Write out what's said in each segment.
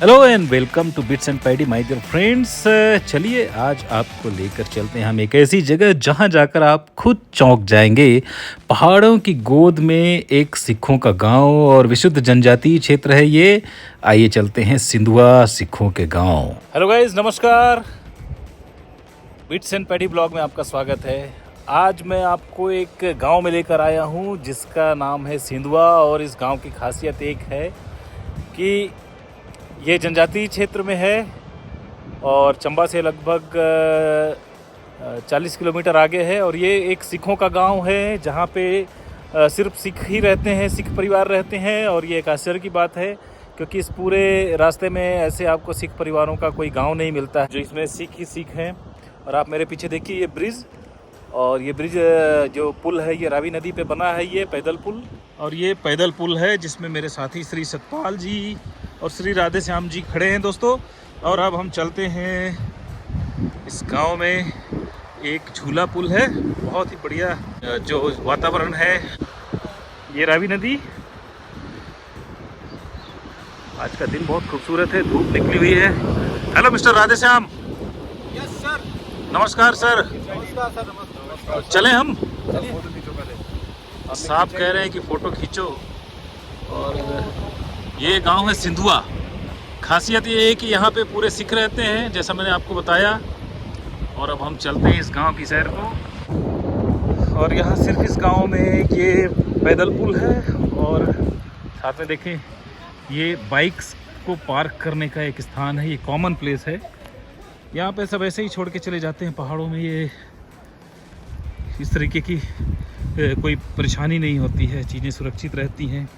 Hello and welcome to Bits and Paddy my dear friends. चलिए आज आपको लेकर चलते हैं हम एक ऐसी जगह जहां जाकर आप खुद चौंक जाएंगे। पहाड़ों की गोद में एक सिखों का गांव और विशुद्ध जनजातीय क्षेत्र है ये। आइए चलते हैं सिंधुआ सिखों के गांव। हेलो गाइस, नमस्कार। बिट्स एंड पैडी ब्लॉग में आपका स्वागत है। आज मैं आपको एक गांव में लेकर आया हूं जिसका नाम है सिंधुआ। और इस गांव की खासियत एक है कि ये जनजातीय क्षेत्र में है और चंबा से लगभग 40 किलोमीटर आगे है। और ये एक सिखों का गांव है जहाँ पे सिर्फ सिख ही रहते हैं, सिख परिवार रहते हैं। और ये एक आश्चर्य की बात है क्योंकि इस पूरे रास्ते में ऐसे आपको सिख परिवारों का कोई गांव नहीं मिलता है जो इसमें सिख ही सिख हैं। और आप मेरे पीछे देखिए ये ब्रिज, और ये ब्रिज जो पुल है ये रावी नदी पे बना है, ये पैदल पुल। और ये पैदल पुल है जिसमें मेरे साथी श्री सतपाल जी और श्री राधे श्याम जी खड़े हैं दोस्तों। और अब हम चलते हैं इस गांव में। एक झूला पुल है, बहुत ही बढ़िया जो वातावरण है। ये रावी नदी, आज का दिन बहुत खूबसूरत है, धूप निकली हुई है। Hello mister Radhe Shyam. Yes sir. नमस्कार सर। नमस्कार सर। नमस्कार। चले हम। चलिए। साहब कह रहे हैं कि फ़ोटो खींचो। और ये गांव है सिंधुआ। खासियत ये है कि यहाँ पे पूरे सिख रहते हैं जैसा मैंने आपको बताया। और अब हम चलते हैं इस गांव की सैर को। और यहाँ सिर्फ इस गांव में ये पैदल पुल है और साथ में देखें ये बाइक्स को पार्क करने का एक स्थान है। ये कॉमन प्लेस है, यहाँ पे सब ऐसे ही छोड़ के चले जाते हैं पहाड़ों में। ये इस तरीके की कोई परेशानी नहीं होती है, चीज़ें सुरक्षित रहती हैं।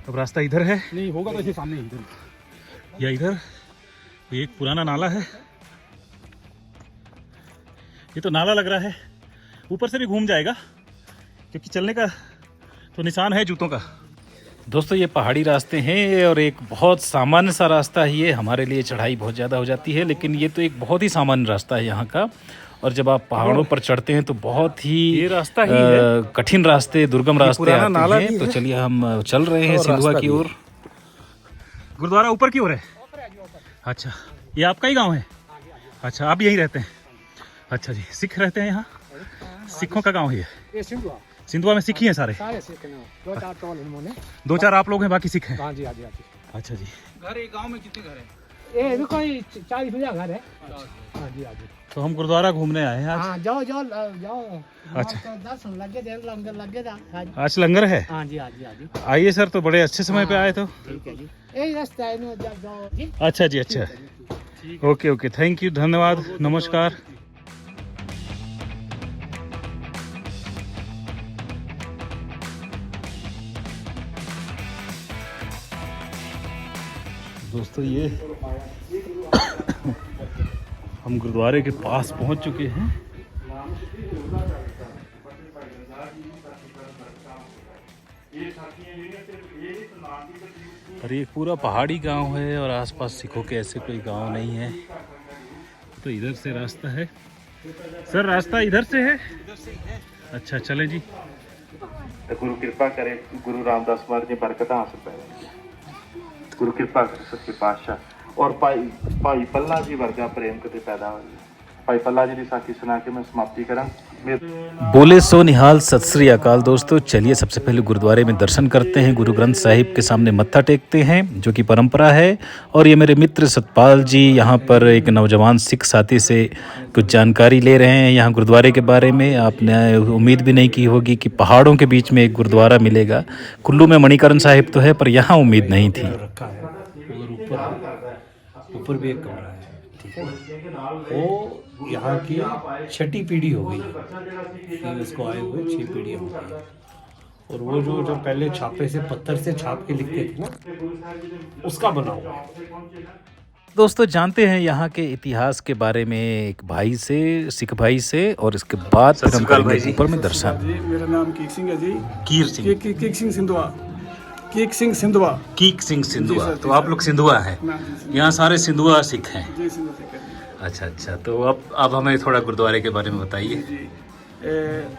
अब रास्ता इधर है नहीं होगा तो इसे सामने ही इधर। या इधर। ये एक पुराना नाला है, ये तो नाला लग रहा है। ऊपर से भी घूम जाएगा क्योंकि चलने का तो निशान है जूतों का। दोस्तों ये पहाड़ी रास्ते हैं और एक बहुत सामान्य सा रास्ता ही है। हमारे लिए चढ़ाई बहुत ज़्यादा हो जाती है, लेकिन ये तो एक बहुत ही सामान्य रास्ता है यहाँ का। और जब आप पहाड़ों पर चढ़ते हैं तो बहुत ही ये रास्ता ही है। कठिन रास्ते, दुर्गम रास्ते आते हैं। तो चलिए हम चल रहे हैं सिंधुआ की ओर। गुरुद्वारा ऊपर की ओर है। अच्छा, ये आपका ही गांव है? अच्छा, आप यहीं रहते हैं? अच्छा जी, सिख रहते हैं यहाँ? सिखों का गांव है ये सिंधुआ। सिंधुआ में सिख ही हैं सारे? सारे सिख हैं। दो चार टोल हैं इन्होंने। दो चार आप लोग हैं, बाकी सिख हैं? हाँ जी, हाँ जी, हाँ जी। अच्छा जी। घर एक गांव में कितने घर हैं? ये भी कोई 40-50 घर है। हाँ जी, हाँ जी। तो हम गुरुद्वारा घूमने आए हैं आज। हाँ, जाओ जाओ जाओ। अच्छा। दर्शन लगे थे, लंगर लगे था। आज लंगर है? हाँ जी, हाँ जी, हाँ जी। आइए सर, तो बड़े अच्छे समय पे आए तो। ठीक है जी। यही रास्ता है ना, जाओ जी। अच्छा जी, अच्छा। ओके ओके, थैंक यू, धन्यवाद, नमस्कार। दोस्तों ये हम गुरुद्वारे के पास पहुंच चुके हैं। और ये पूरा पहाड़ी गांव है और आसपास सिखों के ऐसे कोई गांव नहीं है। तो इधर से रास्ता है सर? रास्ता इधर से है? अच्छा, चले जी। गुरु कृपा करे, गुरु रामदास महाराज जी बरकत हासिल करे। गुरु कृपा करे सच्चे पातशाह। और भाई पल्ला जी वर्गा प्रेम कदे पैदा हो। भाई पल्ला जी की साखी सुना के मैं समाप्ति करा। बोले सो निहाल, सत श्री अकाल। दोस्तों चलिए सबसे पहले गुरुद्वारे में दर्शन करते हैं, गुरु ग्रंथ साहिब के सामने मत्था टेकते हैं जो कि परंपरा है। और ये मेरे मित्र सतपाल जी यहाँ पर एक नौजवान सिख साथी से कुछ जानकारी ले रहे हैं यहाँ गुरुद्वारे के बारे में। आपने उम्मीद भी नहीं की होगी कि पहाड़ों के बीच में एक गुरुद्वारा मिलेगा। कुल्लू में मणिकरण साहिब तो है, पर यहाँ उम्मीद नहीं थी। ऊपर भी एक कमरा है, ठीक है। वो यहाँ की 6ठी पीढ़ी हो गई, फिर इसको आए हुए 6 पीढ़ी हो गई। और वो जो पहले छापे से पत्थर से छाप के लिखते थे ना, उसका बना हुआ है। दोस्तों जानते हैं यहाँ के इतिहास के बारे में एक भाई से, सिख भाई से। और इसके बाद फिर हम करेंगे ऊपर में दर्शन। जी, मेरा नाम कीक सिंह है जी। कीर सिंह। कीक सिंह सिंधुआ। कीक सिंह सिंधवा। कीक सिंह सिंधुआ। जी सर, तो जी आप सर। लोग सिंधुआ हैं, ना जी सर। यहाँ सारे सिंधुआ सिख हैं। जी सिंधु सिख है जी। अच्छा अच्छा, तो अब हमें थोड़ा गुरुद्वारे के बारे में बताइए। जी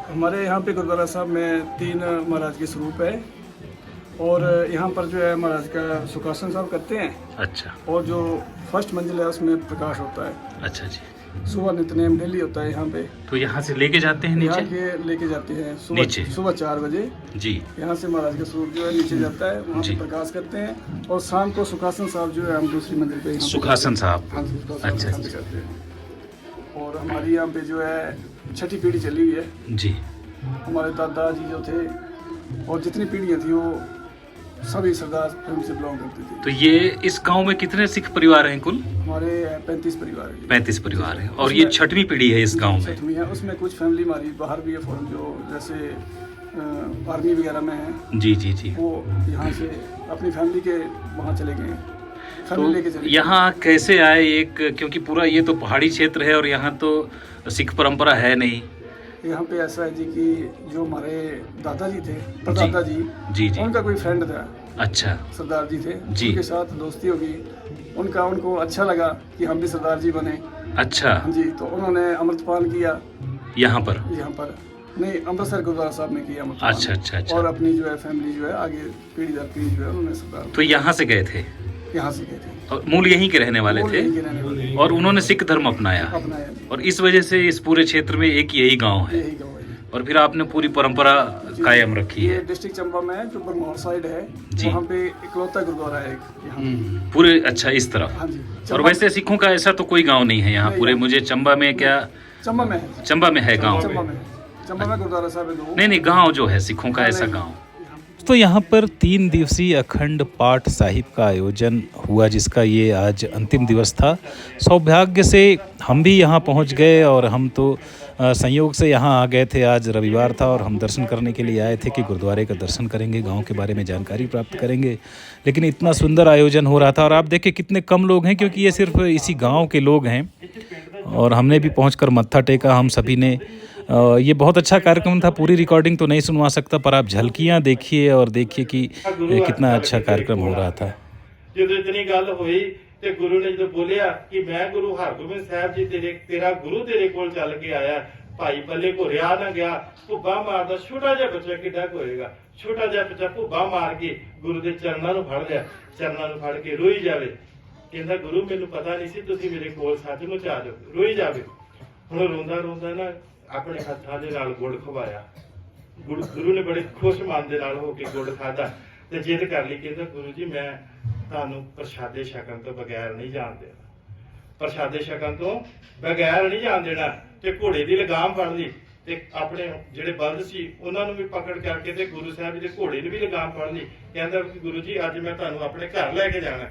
हमारे यहाँ पे गुरुद्वारा साहब में 3 महाराज के स्वरूप है और यहाँ पर जो है महाराज का सुखासन साहब करते हैं अच्छा और जो फर्स्ट मंजिल है उसमें प्रकाश होता है। अच्छा जी। सुबह नित्यनेम डेली होता है यहाँ पे। तो यहाँ से लेके जाते हैं यहाँ नीचे? के लेके जाते हैं नीचे? सुबह 4 बजे जी। यहाँ से महाराज का स्वरूप जो है नीचे जाता है, वहाँ जी। पे प्रकाश करते हैं और शाम को सुखासन साहब जो है हम दूसरी मंजिल पे यहाँ पे सुखासन साहब। हाँ जी, सुखासन अच्छा, यहाँ पे अच्छा। करते हैं। और हमारी यहाँ पे जो है 6ठी पीढ़ी चली हुई है। जी। हमारे दादा जी जो थे और जितनी पीढ़ियाँ थी वो सभी सरदार फिल्म से बिलोंग करती थी। तो ये इस गांव में कितने सिख परिवार हैं कुल? हमारे 35 परिवार है। 35 परिवार हैं और ये 6वीं पीढ़ी है इस गांव में। 6वीं है, उसमें कुछ फैमिली हमारी बाहर भी है, फॉरेन जो जैसे आर्मी वगैरह में है, जी जी जी। वो यहाँ से अपनी फैमिली के वहाँ चले गए हैं, फैमिली लेके तो चले गए। यहाँ कैसे आए एक, क्योंकि पूरा ये तो पहाड़ी क्षेत्र है और यहाँ तो सिख परंपरा है नहीं। यहाँ पे ऐसा है जी कि जो हमारे दादाजी थे, परदादा जी, जी जी। उनका कोई फ्रेंड था, अच्छा सरदार जी थे, जी। उनके साथ दोस्ती होगी, उनको अच्छा लगा कि हम भी सरदार जी बने। अच्छा। हाँ जी, तो उन्होंने अमृतपान किया यहाँ पर? नहीं, अमृतसर गुरुद्वारा साहब में किया अमृतपान। अच्छा अच्छा अच्छा। और अपनी जो है फैमिली जो है आगे पीढ़ी दर पीढ़ी जो है उन्होंने सरदार तो यहाँ से गए थे यहाँ से गए थे, और मूल यहीं के रहने वाले वो थे यहीं के रहने वाले और उन्होंने सिख धर्म अपनाया अपनाया जी। और इस वजह से इस पूरे क्षेत्र में एक यही गांव है यही गाँव है जी। और फिर आपने पूरी परंपरा कायम रखी ये है। डिस्ट्रिक्ट चंबा में जो बरमौर साइड है, जी। वहाँ पे इकलौता गुरुद्वारा है एक यहाँ। पूरे अच्छा इस तरह। हाँ जी। और चंबा- वैसे सिखों का ऐसा तो कोई गांव नहीं है यहाँ नहीं, पूरे, यहाँ- मुझे चंबा में क्या, चंबा में है, चंबा में है गांव? चंबा में गुरुद्वारा साहब है 2। नहीं गांव जो है सिखों का ऐसा नहीं। गांव। तो यहाँ पर 3 दिवसीय अखंड पाठ साहिब का आयोजन हुआ, जिसका ये आज अंतिम दिवस था। सौभाग्य से हम भी यहाँ पहुँच गए और हम तो संयोग से यहाँ आ गए थे। आज रविवार था और हम दर्शन करने के लिए आए थे कि गुरुद्वारे का दर्शन करेंगे, गांव के बारे में जानकारी प्राप्त करेंगे। लेकिन इतना सुंदर आयोजन हो रहा था और आप देखिए कितने कम लोग हैं, क्योंकि ये सिर्फ इसी गांव के लोग हैं। और हमने भी पहुंचकर मत्था टेका हम सभी ने। ये बहुत अच्छा कार्यक्रम था। पूरी रिकॉर्डिंग तो नहीं सुनवा सकता, पर आप झलकियाँ देखिए और देखिए कि कितना अच्छा कार्यक्रम हो रहा था। ਜਦੋਂ ਇਤਨੀ ਗੱਲ ਹੋਈ ਤੇ ਗੁਰੂ ਨੇ ਜਦੋਂ ਬੋਲਿਆ ਕਿ ਮੈਂ ਗੁਰੂ ਹਰਗੋਬਿੰਦ ਸਾਹਿਬ ਜੀ ਤੇਰਾ ਗੁਰੂ ਤੇਰੇ ਕੋਲ ਚੱਲ ਕੇ ਆਇਆ, ਭਾਈ ਪੱਲੇ ਕੋ ਰਿਆ ਨਾ ਗਿਆ, ਭੁੱਬਾ ਮਾਰਦਾ ਛੋਟਾ ਜਿਹਾ ਬੱਚਾ ਕਿੱਡਾ ਹੋਏਗਾ, ਛੋਟਾ ਜਿਹਾ ਬੱਚਾ ਭੁੱਬਾ ਮਾਰ ਕੇ ਗੁਰੂ ਦੇ ਚਰਨਾਂ ਨੂੰ ਫੜ ਲਿਆ, ਚਰਨਾਂ ਨੂੰ ਫੜ ਕੇ ਰੋਈ ਜਾਵੇ, ਕਹਿੰਦਾ ਗੁਰੂ ਮੈਨੂੰ ਪਤਾ ਨਹੀਂ ਸੀ ਤੁਸੀਂ ਮੇਰੇ ਕੋਲ ਸੱਚਮੁੱਚ ਆ ਜਾਓ, ਰੋਈ ਜਾਵੇ। ਹੁਣ ਰੋਂਦਾ ਰੋਂਦਾ ਨਾ ਆਪਣੇ ਹੱਥਾਂ ਦੇ ਨਾਲ ਗੁੜ ਖਵਾਇਆ। ਗੁਰੂ ਨੇ ਬੜੇ ਖੁਸ਼ ਮਨ ਦੇ ਨਾਲ ਹੋ ਕੇ ਗੁੜ ਖਾਦਾ ਤੇ ਜਿੱਦ ਕਰ ਲਈ, ਕਹਿੰਦਾ ਗੁਰੂ ਜੀ ਮੈਂ ਤੁਹਾਨੂੰ ਪ੍ਰਸ਼ਾਦੇ ਛਕਣ ਤੋਂ ਬਗੈਰ ਨਹੀਂ ਜਾਣ ਦੇਣਾ, ਪ੍ਰਸ਼ਾਦੇ ਛਕਣ ਤੋਂ ਬਗੈਰ ਨਹੀਂ ਜਾਣ ਦੇਣਾ। ਤੇ ਘੋੜੇ ਦੀ ਲਗਾਮ ਫੜ ਲਈ ਤੇ ਆਪਣੇ ਜਿਹੜੇ ਬਲਦ ਸੀ ਉਹਨਾਂ ਨੂੰ ਵੀ ਪਕੜ ਕਰਕੇ ਤੇ ਗੁਰੂ ਸਾਹਿਬ ਜੀ ਦੇ ਘੋੜੇ ਨੂੰ ਵੀ ਲਗਾਮ ਫੜ ਲਈ। ਕਹਿੰਦਾ ਕਿ ਗੁਰੂ ਜੀ ਅੱਜ ਮੈਂ ਤੁਹਾਨੂੰ ਆਪਣੇ ਘਰ ਲੈ ਕੇ ਜਾਣਾ।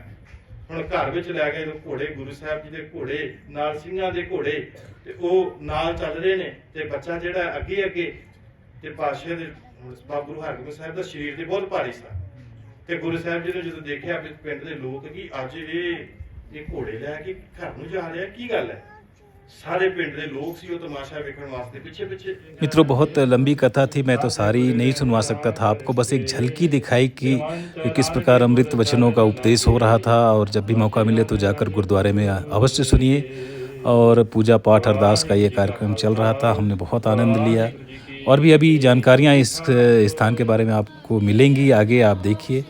ਹੁਣ ਘਰ ਵਿੱਚ ਲੈ ਗਏ ਘੋੜੇ, ਗੁਰੂ ਸਾਹਿਬ ਜੀ ਦੇ ਘੋੜੇ ਨਾਲ ਸਿੰਘਾਂ ਦੇ ਘੋੜੇ ਤੇ ਉਹ ਨਾਲ ਚੱਲ ਰਹੇ ਨੇ ਤੇ ਬੱਚਾ ਜਿਹੜਾ ਅੱਗੇ ਅੱਗੇ ਤੇ ਪਾਤਸ਼ਾਹ ਦੇ ਬਾਬਾ ਗੁਰੂ ਹਰਗੋਬਿੰਦ ਸਾਹਿਬ ਦਾ ਸਰੀਰ ਤੇ ਬਹੁਤ ਭਾਰੀ ਸੀ ਤੇ ਗੁਰੂ ਸਾਹਿਬ ਜੀ ਨੇ ਜਦੋਂ ਦੇਖਿਆ ਵੀ ਪਿੰਡ ਦੇ ਲੋਕ ਕਿ ਅੱਜ ਇਹ ਘੋੜੇ ਲੈ ਕੇ ਘਰ ਨੂੰ ਜਾ ਰਿਹਾ, ਕੀ ਗੱਲ है? सारे पिंड ਦੇ ਲੋਕ ਸੀ ਉਹ तमाशा देखने वास्ते पीछे पीछे। मित्रों, बहुत लंबी कथा थी, मैं तो सारी नहीं सुनवा सकता था आपको, बस एक झलकी दिखाई कि किस प्रकार अमृत वचनों का उपदेश हो रहा था। और जब भी मौका मिले तो जाकर गुरुद्वारे में अवश्य सुनिए। और पूजा पाठ अरदास का ये कार्यक्रम चल रहा था, हमने बहुत आनंद लिया। और भी अभी जानकारियाँ इस स्थान के बारे में आपको मिलेंगी आगे, आप देखिए।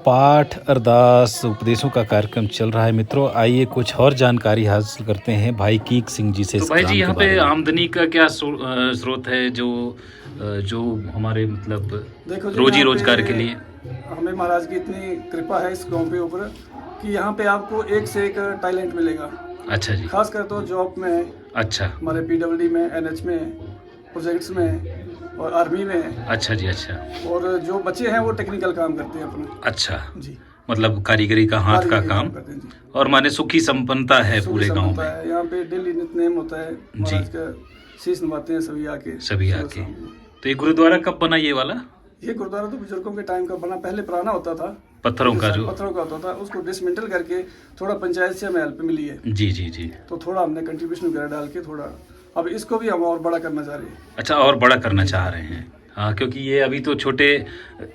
पाठ अरदास उपदेशों का कार्यक्रम चल रहा है। मित्रों, आइए कुछ और जानकारी हासिल करते हैं भाई कीक सिंह जी से। तो भाई जी, यहाँ पे आमदनी का क्या स्रोत है जो हमारे मतलब देखो जी, रोजी यहाँ रोजगार पे के लिए? हमें महाराज की इतनी कृपा है इस गांव पे ऊपर कि यहाँ पे आपको एक से एक टैलेंट मिलेगा। अच्छा जी। खास कर तो जॉब में, अच्छा। हमारे PWD में, NH में, प्रोजेक्ट्स में और आर्मी में। अच्छा जी। अच्छा। और जो बच्चे हैं वो टेक्निकल काम करते हैं अपना। अच्छा जी। मतलब कारीगरी का हाथ का कारीगरी काम, करते हैं जी। और माने सुखी संपन्नता है पूरे गांव होता में। है यहाँ पे डेली नित्यनेम होता है, महाराज का शीश नवाते हैं सभी आके, सभी सुबह आके। शाम को। तो ये गुरुद्वारा कब बना ये वाला? ये गुरुद्वारा तो बुजुर्गों के टाइम का बना, पहले पुराना होता था, पत्थरों का जो, पत्थरों का होता था, उसको डिसमेंटल करके थोड़ा पंचायत से हमें हेल्प मिली है, जी जी जी। तो थोड़ा हमने कंट्रीब्यूशन वगैरह डाल के थोड़ा अब इसको भी हम और बड़ा करना चाह रहे हैं। अच्छा, और बड़ा करना चाह रहे हैं। हाँ, क्योंकि ये अभी तो छोटे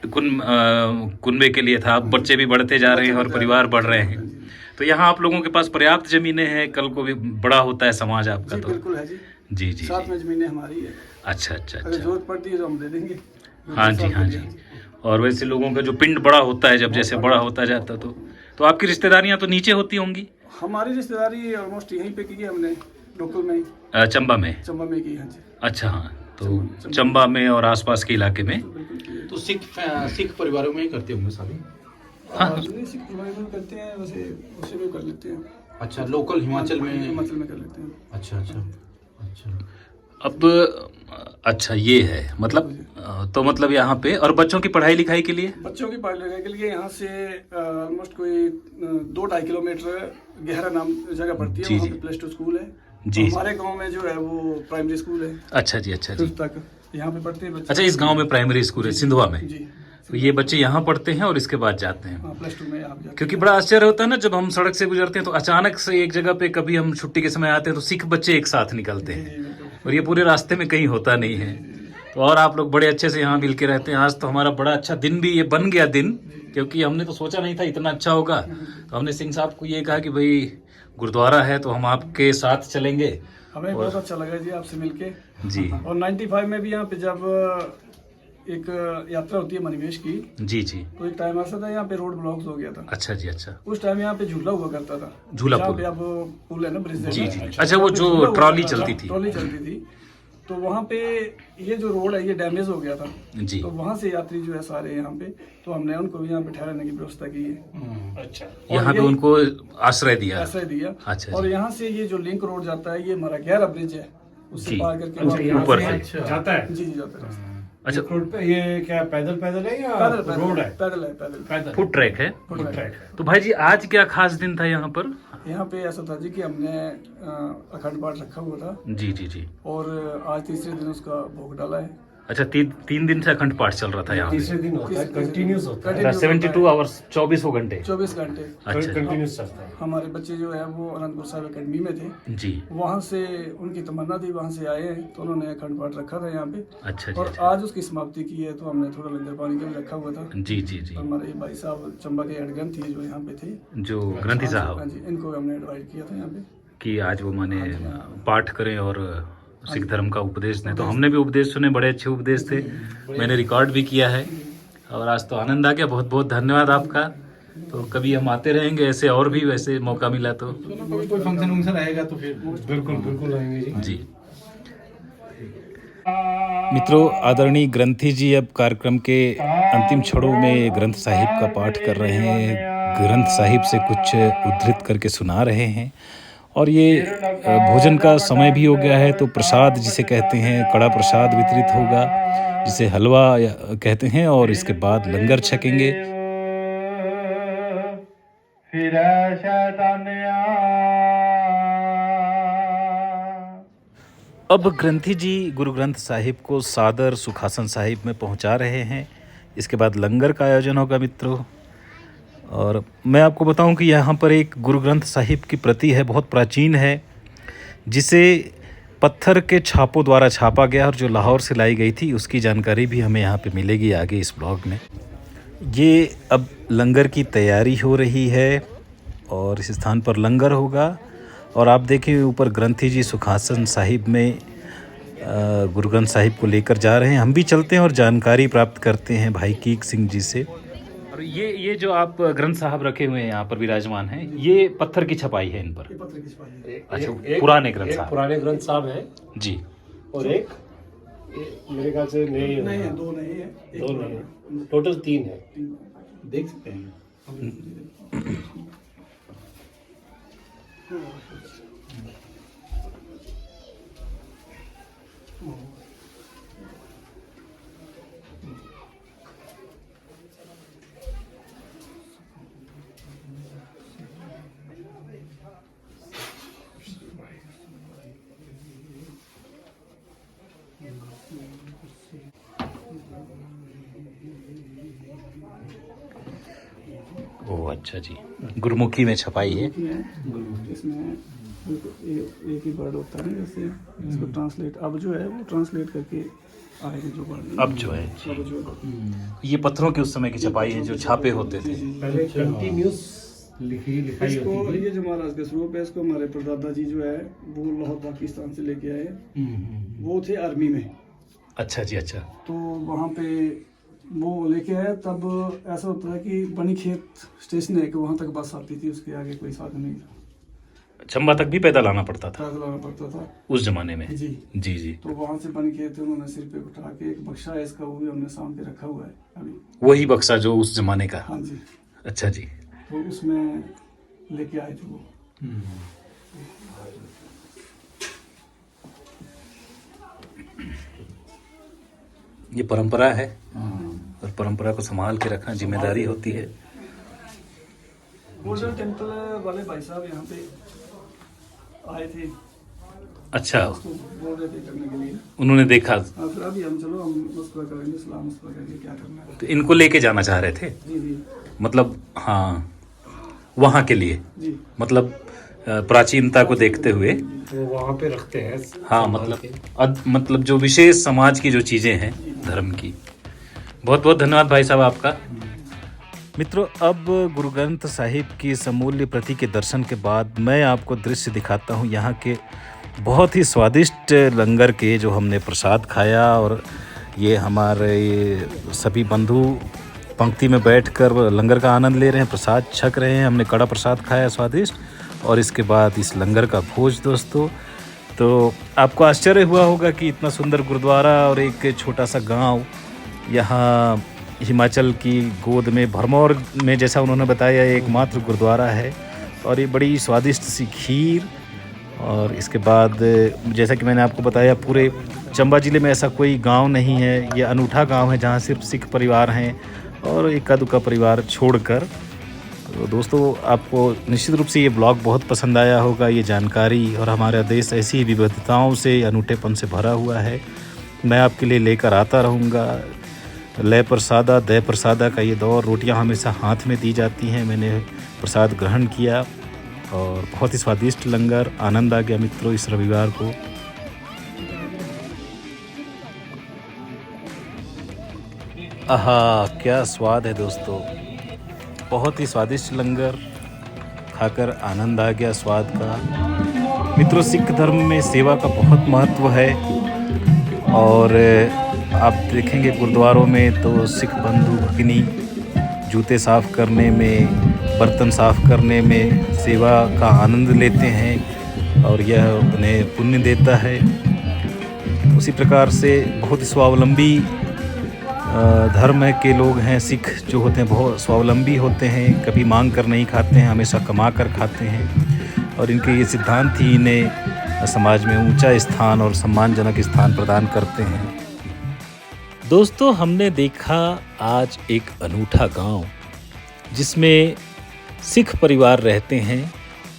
कुनबे के लिए था, अब बच्चे भी बढ़ते जा रहे हैं और परिवार बढ़ रहे हैं। तो यहाँ आप लोगों के पास पर्याप्त जमीनें हैं, कल को भी बड़ा होता है समाज आपका जी तो। बिल्कुल है जी, जी जी साथ जी। में जमीनें हमारी है, अच्छा अच्छा अगर अच्छा। जरूरत पड़ती है तो हम दे देंगे। हाँ जी हाँ जी। और वैसे लोगों का जो पिंड बड़ा होता है, जब जैसे बड़ा होता जाता तो आपकी रिश्तेदारियां तो नीचे होती होंगी? हमारी रिश्तेदारी ऑलमोस्ट यहीं पे की है हमने, लोकल में ही, चंबा में? चंबा में की है जी। अच्छा हाँ, तो चंबा में और आसपास के इलाके में। बिल्कुल की है। तो सिख परिवारों में ही करते होंगे सभी। और नहीं, सिख परिवार में करते हैं, वैसे उसी में कर लेते हैं। अच्छा, लोकल हिमाचल में। हिमाचल में कर लेते हैं। अच्छा अच्छा अच्छा। अब अच्छा ये है मतलब, तो मतलब यहाँ पे और बच्चों की पढ़ाई लिखाई के लिए? बच्चों की पढ़ाई लिखाई के लिए यहाँ से ऑलमोस्ट कोई 2-2.5 किलोमीटर गहरा नाम जगह पड़ती है, जी, वहाँ जी। पे प्लस टू स्कूल है। जी। तो हमारे गांव में जो है वो प्राइमरी स्कूल है, अच्छा जी, अच्छा जी। 5th तक यहाँ पे पढ़ते हैं बच्चे। अच्छा, इस गांव में प्राइमरी स्कूल है सिंधवा में? जी तो ये बच्चे यहाँ पढ़ते हैं और इसके बाद जाते हैं? हाँ, प्लस 2 में आप जाते क्योंकि बड़ा आश्चर्य होता है ना, जब हम सड़क से गुजरते हैं तो अचानक से एक जगह पे कभी हम छुट्टी के समय आते हैं तो सिख बच्चे एक साथ निकलते हैं, और ये पूरे रास्ते में कहीं होता नहीं है। तो और आप लोग बड़े अच्छे से यहाँ मिल के रहते हैं। आज तो हमारा बड़ा अच्छा दिन भी ये बन गया दिन, क्योंकि हमने तो सोचा नहीं था इतना अच्छा होगा। तो हमने सिंह साहब को ये कहा कि भाई गुरुद्वारा है तो हम आपके साथ चलेंगे। हमें बहुत अच्छा लगा जी आपसे मिलके। जी और 95 में भी यहाँ पे जब एक यात्रा होती है मणिमेश की, जी जी। तो एक टाइम ऐसा था यहाँ पे रोड ब्लॉक हो गया था। अच्छा जी, अच्छा। उस टाइम यहाँ पे झूला हुआ करता था, झूला जहाँ पुल। पे अब पुल है ना, ब्रिज है जी ना। जी। अच्छा, वो वहाँ पे जो झूला हुआ ट्रॉली करता था, चलती थी। ट्रॉली चलती थी, तो वहाँ पे ये जो रोड है ये डैमेज हो गया था, जी। तो वहाँ से यात्री जो है सारे यहाँ पे, तो हमने उनको भी यहाँ पे ठहराने की व्यवस्था की है। अच्छा। यहाँ पे उनको आश्रय दिया? आश्रय दिया। अच्छा और जी। यहाँ से ये जो लिंक रोड जाता है, ये हमारा गहरा ब्रिज है, उससे जी। पार करके अच्छा, वहाँ- ऊपर से। जाता है। जी जी जाता है। अच्छा, रोड पे ये क्या पैदल पैदल है या पैदल पैदल रोड है? पैदल है, पैदल पैदल। फुट ट्रैक है। Foot track. तो भाई जी, आज क्या खास दिन था यहाँ पर? यहाँ पे ऐसा था जी कि हमने अखंड पाठ रखा हुआ था, जी जी जी। और आज तीसरे दिन उसका भोग डाला है। अच्छा, 3 दिन से अखंड पाठ चल रहा था यहाँ पे? तीसरे दिन होता है, कंटिन्यूस होता है। Continuous 72 आवर्स, 24 घंटे। 24 घंटे। अच्छा कंटिन्यूस चलता है। हमारे बच्चे जो है वो अनंतपुर साहिब अकेडमी में थे, जी। वहाँ से उनकी तमन्ना थी, वहाँ से आए हैं, तो उन्होंने अखंड पाठ रखा था यहाँ पे। अच्छा जी, और अच्छा। आज उसकी समाप्ति की है, तो हमने थोड़ा लंगर पानी का भी रखा हुआ था। जी जी जी। और हमारे ये भाई साहब चंबा के हेडगन थे जो यहाँ पे थे, जो ग्रंथी हाँ साहब जी, इनको हमने इनवाइट किया था यहाँ पे। कि आज वो माने पाठ करें और सिख धर्म का उपदेश दें। तो हमने भी उपदेश सुने, बड़े अच्छे उपदेश थे, मैंने रिकॉर्ड भी किया है, और आज तो आनंद आ गया। बहुत बहुत धन्यवाद आपका। तो कभी हम आते रहेंगे ऐसे, और भी वैसे मौका मिला तो। कोई फंक्शन वंक्शन आएगा तो फिर बिल्कुल बिल्कुल आएंगे जी। जी। मित्रों, आदरणीय ग्रंथी जी अब कार्यक्रम के अंतिम क्षणों में ग्रंथ साहिब का पाठ कर रहे हैं, ग्रंथ साहिब से कुछ उद्धृत करके सुना रहे हैं। और ये भोजन का समय भी हो गया है, तो प्रसाद जिसे कहते हैं, कड़ा प्रसाद वितरित होगा, जिसे हलवा कहते हैं, और इसके बाद लंगर छकेंगे। अब ग्रंथी जी गुरु ग्रंथ साहिब को सादर सुखासन साहिब में पहुंचा रहे हैं। इसके बाद लंगर का आयोजन होगा मित्रों। और मैं आपको बताऊं कि यहाँ पर एक गुरु ग्रंथ साहिब की प्रति है, बहुत प्राचीन है, जिसे पत्थर के छापों द्वारा छापा गया और जो लाहौर से लाई गई थी, उसकी जानकारी भी हमें यहाँ पे मिलेगी आगे इस ब्लॉग में। ये अब लंगर की तैयारी हो रही है और इस स्थान पर लंगर होगा। और आप देखिए ऊपर ग्रंथी जी सुखासन साहिब में गुरु ग्रंथ साहिब को लेकर जा रहे हैं। हम भी चलते हैं और जानकारी प्राप्त करते हैं भाई कीक सिंह जी से। और ये जो आप ग्रंथ साहब रखे हुए हैं यहाँ पर विराजमान हैं, ये पत्थर की छपाई है इन पर? ये पत्र की छपाई है। अच्छा, पुराने ग्रंथ साहब। पुराने ग्रंथ साहब है जी। और एक मेरे ख्याल से नहीं है, 2 नहीं है, एक दो नहीं है, टोटल 3 है। देख सकते हैं। ओह अच्छा जी, गुरमुखी में छपाई है। इसमें एक ही वर्ड होता है, जैसे इसको ट्रांसलेट अब जो है वो ट्रांसलेट करके आएगी जो वर्ड। अब जो है ये पत्थरों के उस समय की छपाई है जो छापे होते थे। पहले कंटिन्यूस लिखाई इसको होती थी। ये जो महाराज का स्वरूप है, इसको हमारे परदादा जी जो है वो लाहौर पाकिस्तान से लेके आए। वो थे आर्मी में, अच्छा जी, अच्छा। तो वहाँ पे वो लेके आए। तब ऐसा होता है कि बनी खेत स्टेशन है कि वहाँ तक बस आती थी, उसके आगे कोई साधन नहीं था, चंबा तक भी पैदल आना पड़ता था पैदल आना पड़ता था उस जमाने में। जी। जी जी। तो वहाँ से बनी खेत उन्होंने सिर पे उठा के, एक बक्सा है इसका, वो भी हमने सामने रखा हुआ है अभी। वही बक्सा जो उस जमाने का। हाँ जी। अच्छा जी। तो उसमें लेके आए थे वो। ये परंपरा है और परंपरा को संभाल के रखना जिम्मेदारी होती है। गोल्डन टेम्पल वाले भाई साहब यहाँ पे आए थे, अच्छा, उसको बोल रहे थे करने के लिए। उन्होंने देखा फिर अभी हम चलो हम मसला करेंगे, सलाह मसला करेंगे क्या करना है। तो इनको लेके जाना चाह रहे थे, जी जी मतलब हाँ, वहाँ के लिए, जी। मतलब प्राचीनता को देखते हुए। वो वहाँ पे रखते हैं। हाँ, मतलब जो विशेष समाज की जो चीज़ें हैं धर्म की। बहुत बहुत धन्यवाद भाई साहब आपका। मित्रों, अब गुरु ग्रंथ साहिब की समूल्य प्रति के दर्शन के बाद मैं आपको दृश्य दिखाता हूँ यहाँ के बहुत ही स्वादिष्ट लंगर के, जो हमने प्रसाद खाया। और ये हमारे सभी बंधु पंक्ति में बैठकर लंगर का आनंद ले रहे हैं, प्रसाद छक रहे हैं। हमने कड़ा प्रसाद खाया स्वादिष्ट, और इसके बाद इस लंगर का भोज दोस्तों। तो आपको आश्चर्य हुआ होगा कि इतना सुंदर गुरुद्वारा और एक छोटा सा गांव यहाँ हिमाचल की गोद में भरमौर में, जैसा उन्होंने बताया, एकमात्र गुरुद्वारा है। और ये बड़ी स्वादिष्ट सी खीर, और इसके बाद जैसा कि मैंने आपको बताया, पूरे चंबा ज़िले में ऐसा कोई गांव नहीं है। ये अनूठा गांव है जहां सिर्फ सिख परिवार हैं और इक्का दुक्का परिवार छोड़कर। तो दोस्तों, आपको निश्चित रूप से ये ब्लॉग बहुत पसंद आया होगा। ये जानकारी, और हमारा देश ऐसी ही विविधताओं से, अनूठेपन से भरा हुआ है। मैं आपके लिए लेकर आता रहूँगा। लय प्रसादा दय प्रसादा का ये दौर, रोटियां हमेशा हाथ में दी जाती हैं। मैंने प्रसाद ग्रहण किया और बहुत ही स्वादिष्ट लंगर, आनंद आ गया मित्रों इस रविवार को। आहा, क्या स्वाद है दोस्तों, बहुत ही स्वादिष्ट लंगर खाकर आनंद आ गया स्वाद का। मित्रों, सिख धर्म में सेवा का बहुत महत्व है। और आप देखेंगे गुरुद्वारों में तो सिख बंधु भगिनी जूते साफ़ करने में, बर्तन साफ़ करने में सेवा का आनंद लेते हैं, और यह उन्हें पुण्य देता है। उसी प्रकार से बहुत ही स्वावलंबी धर्म के लोग हैं सिख, जो होते हैं बहुत स्वावलंबी होते हैं, कभी मांग कर नहीं खाते हैं, हमेशा कमा कर खाते हैं। और इनके ये सिद्धांत ही इन्हें समाज में ऊंचा स्थान और सम्मानजनक स्थान प्रदान करते हैं। दोस्तों, हमने देखा आज एक अनूठा गांव जिसमें सिख परिवार रहते हैं,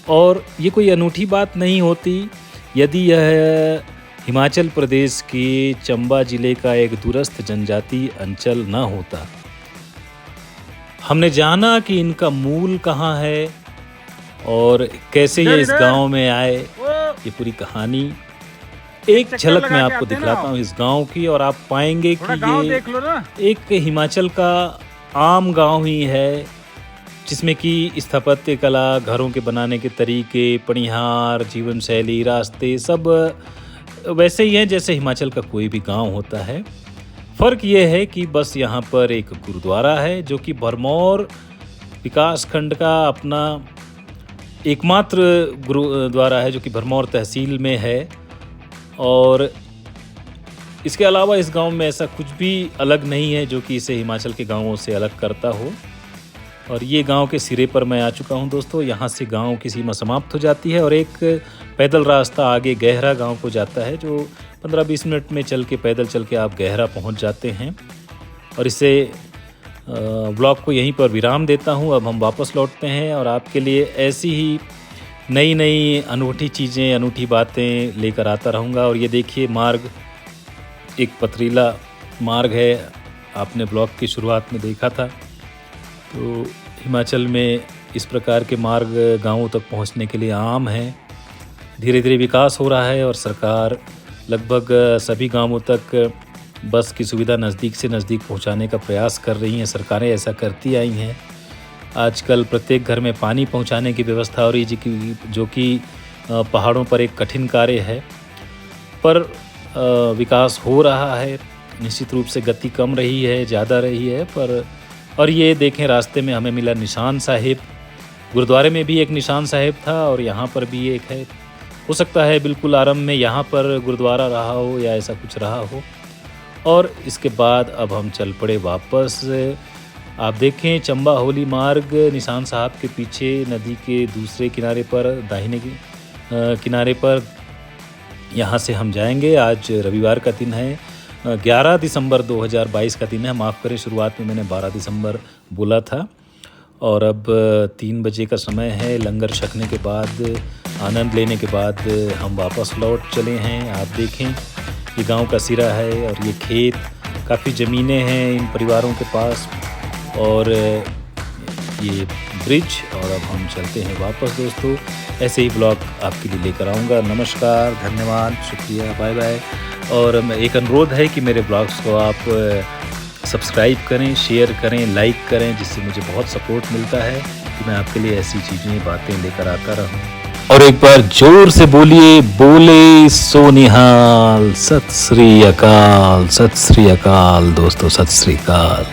और ये कोई अनूठी बात नहीं होती यदि यह हिमाचल प्रदेश के चंबा ज़िले का एक दूरस्थ जनजाति अंचल न होता। हमने जाना कि इनका मूल कहाँ है और कैसे ये इस गांव में आए, ये पूरी कहानी एक झलक मैं आपको दिखलाता हूँ इस गांव की, और आप पाएंगे कि ये एक हिमाचल का आम गांव ही है, जिसमें कि स्थापत्य कला, घरों के बनाने के तरीके, पनिहार, जीवन शैली, रास्ते सब वैसे ही हैं जैसे हिमाचल का कोई भी गांव होता है। फ़र्क ये है कि बस यहाँ पर एक गुरुद्वारा है जो कि भरमौर विकास खंड का अपना एकमात्र गुरुद्वारा है, जो कि भरमौर तहसील में है। और इसके अलावा इस गांव में ऐसा कुछ भी अलग नहीं है जो कि इसे हिमाचल के गांवों से अलग करता हो। और ये गांव के सिरे पर मैं आ चुका हूं दोस्तों। यहाँ से गांव की सीमा समाप्त हो जाती है और एक पैदल रास्ता आगे गहरा गांव को जाता है, जो 15-20 मिनट में चल के, पैदल चल के आप गहरा पहुंच जाते हैं। और इसे ब्लॉग को यहीं पर विराम देता हूं। अब हम वापस लौटते हैं और आपके लिए ऐसी ही नई नई अनूठी चीज़ें, अनूठी बातें लेकर आता रहूँगा। और ये देखिए, मार्ग एक पथरीला मार्ग है, आपने ब्लॉग की शुरुआत में देखा था। तो हिमाचल में इस प्रकार के मार्ग गांवों तक पहुंचने के लिए आम हैं। धीरे धीरे विकास हो रहा है और सरकार लगभग सभी गांवों तक बस की सुविधा नज़दीक से नज़दीक पहुंचाने का प्रयास कर रही हैं। सरकारें ऐसा करती आई हैं। आजकल प्रत्येक घर में पानी पहुंचाने की व्यवस्था हो रही है, जो कि पहाड़ों पर एक कठिन कार्य है, पर विकास हो रहा है। निश्चित रूप से गति कम रही है, ज़्यादा रही है, पर और ये देखें रास्ते में हमें मिला निशान साहिब। गुरुद्वारे में भी एक निशान साहिब था और यहाँ पर भी एक है। हो सकता है बिल्कुल आरंभ में यहाँ पर गुरुद्वारा रहा हो या ऐसा कुछ रहा हो। और इसके बाद अब हम चल पड़े वापस। आप देखें चंबा होली मार्ग निशान साहब के पीछे नदी के दूसरे किनारे पर, दाहिने किनारे पर, यहाँ से हम जाएंगे। आज रविवार का दिन है, 11 दिसंबर 2022 का दिन है। माफ़ करें, शुरुआत में मैंने 12 दिसंबर बोला था। और अब 3 बजे का समय है। लंगर छकने के बाद, आनंद लेने के बाद हम वापस लौट चले हैं। आप देखें ये गांव का सिरा है और ये खेत, काफ़ी ज़मीनें हैं इन परिवारों के पास, और ये ब्रिज। और अब हम चलते हैं वापस दोस्तों। ऐसे ही ब्लॉग आपके लिए लेकर आऊँगा। नमस्कार, धन्यवाद, शुक्रिया, बाय बाय। और एक अनुरोध है कि मेरे ब्लॉग्स को आप सब्सक्राइब करें, शेयर करें, लाइक करें, जिससे मुझे बहुत सपोर्ट मिलता है कि मैं आपके लिए ऐसी चीज़ें, बातें लेकर आता रहूं। और एक बार जोर से बोलिए, बोले सो निहाल। सत श्री अकाल, सत श्री अकाल दोस्तों, सत श्री अकाल।